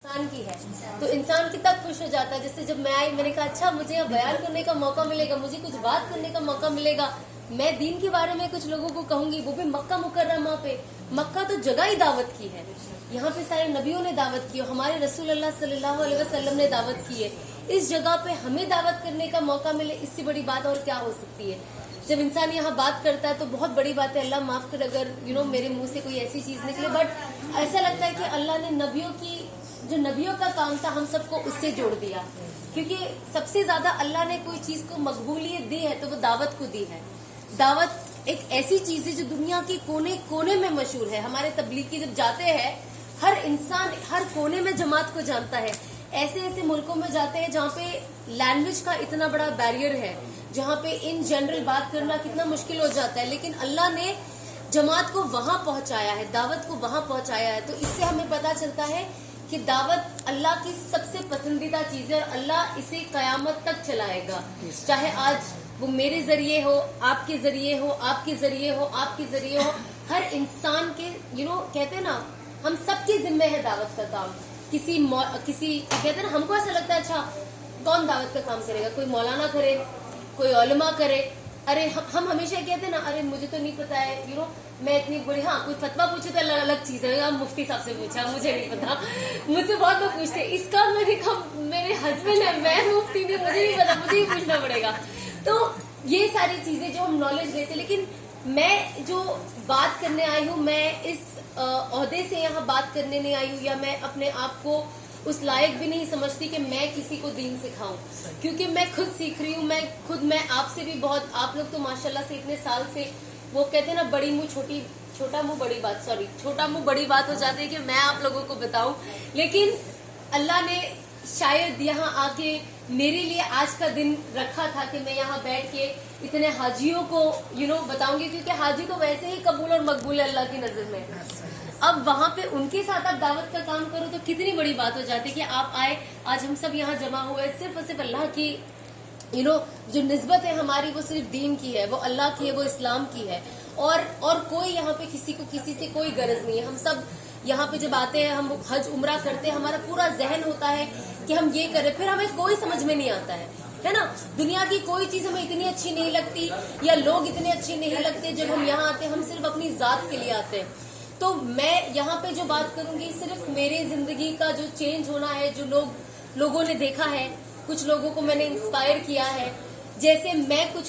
इंसान की है तो इंसान कितना खुश हो जाता है। जैसे जब मैं आई, मैंने कहा अच्छा मुझे यहाँ बयान करने का मौका मिलेगा, मुझे कुछ बात करने का मौका मिलेगा, मैं दीन के बारे में कुछ लोगों को कहूंगी, वो भी मक्का मुकर्रमा पे। मक्का तो जगह ही दावत की है, यहाँ पे सारे नबियों ने दावत की, हमारे रसूल अल्लाह सल्लल्लाहु अलैहि वसल्लम ने दावत की है। इस जगह पे हमें दावत करने का मौका मिले, इससे बड़ी बात और क्या हो सकती है। जब इंसान यहाँ बात करता है तो बहुत बड़ी बात है। अल्लाह माफ कर अगर मेरे मुंह से कोई ऐसी चीज निकले, बट ऐसा लगता है कि अल्लाह ने जो नबियों का काम था हम सबको उससे जोड़ दिया, क्योंकि सबसे ज्यादा अल्लाह ने कोई चीज को मकबूलियत दी है तो वो दावत को दी है। दावत एक ऐसी चीज है जो दुनिया के कोने कोने में मशहूर है। हमारे तबलीगी जब जाते हैं, हर इंसान हर कोने में जमात को जानता है। ऐसे ऐसे मुल्कों में जाते हैं जहाँ पे लैंग्वेज का इतना बड़ा बैरियर है, जहाँ पे इन जनरल बात करना कितना मुश्किल हो जाता है, लेकिन अल्लाह ने जमात को वहां पहुंचाया है, दावत को वहां पहुंचाया है। तो इससे हमें पता चलता है कि दावत अल्लाह की सबसे पसंदीदा चीज है और अल्लाह इसे कयामत तक चलाएगा। चाहे आज वो मेरे जरिए हो, आपके जरिए हो, आपके जरिए हो, आपके जरिए हो, हर इंसान के कहते हैं ना, हम सबके जिम्मे है दावत का काम। किसी कहते हैं ना, हमको ऐसा लगता है अच्छा कौन दावत का काम करेगा, कोई मौलाना करे, कोई उलमा करे। अरे हम हमेशा कहते हैं ना, अरे मुझे तो नहीं पता है, मैं इतनी बड़ी, हाँ कोई फतवा पूछे तो अलग अलग चीज है, मुफ्ती साहब से पूछा, मुझे नहीं पता। मुझसे बहुत लोग पूछते इसका, मैंने कहा मेरे हस्बैंड है, मैं मुफ्ती नहीं, मुझे नहीं पता, मुझे ही पूछना पड़ेगा। तो ये सारी चीजें जो हम नॉलेज लेते, लेकिन मैं जो बात करने आई हूँ, मैं इस ओहदे से यहाँ बात करने नहीं आई हूँ, या मैं अपने आप को उस लायक भी नहीं समझती कि मैं किसी को दीन सिखाऊं, क्योंकि मैं खुद सीख रही हूँ। मैं आपसे भी बहुत, आप लोग तो माशाल्लाह से इतने साल से, वो कहते हैं ना बड़ी मुंह छोटा मुंह बड़ी बात, सॉरी छोटा मुंह बड़ी बात हो जाती है कि मैं आप लोगों को बताऊं, लेकिन अल्लाह ने शायद यहाँ आके मेरे लिए आज का दिन रखा था कि मैं यहाँ बैठ के इतने हाजियों को बताऊंगी, क्योंकि हाजी तो वैसे ही कबूल और मकबूल है अल्लाह की नजर में। अब वहाँ पे उनके साथ आप दावत का काम करो तो कितनी बड़ी बात हो जाती है कि आप आए, आज हम सब यहाँ जमा हुए सिर्फ और सिर्फ अल्लाह की जो निस्बत है हमारी, वो सिर्फ दीन की है, वो अल्लाह की है, वो इस्लाम की है। और कोई यहाँ पे किसी से कोई गरज नहीं है। हम सब यहाँ पे जब आते हैं, हम हज उम्रा करते हैं, हमारा पूरा जहन होता है कि हम ये करें, फिर हमें कोई समझ में नहीं आता है ना। दुनिया की कोई चीज हमें इतनी अच्छी नहीं लगती, या लोग इतने अच्छे नहीं लगते। जब हम यहाँ आते हैं, हम सिर्फ अपनी जात के लिए आते हैं। तो मैं यहाँ पे जो बात करूंगी, सिर्फ मेरे जिंदगी का जो चेंज होना है, जो लोगों ने देखा है, कुछ लोगों को मैंने इंस्पायर किया है, जैसे मैं कुछ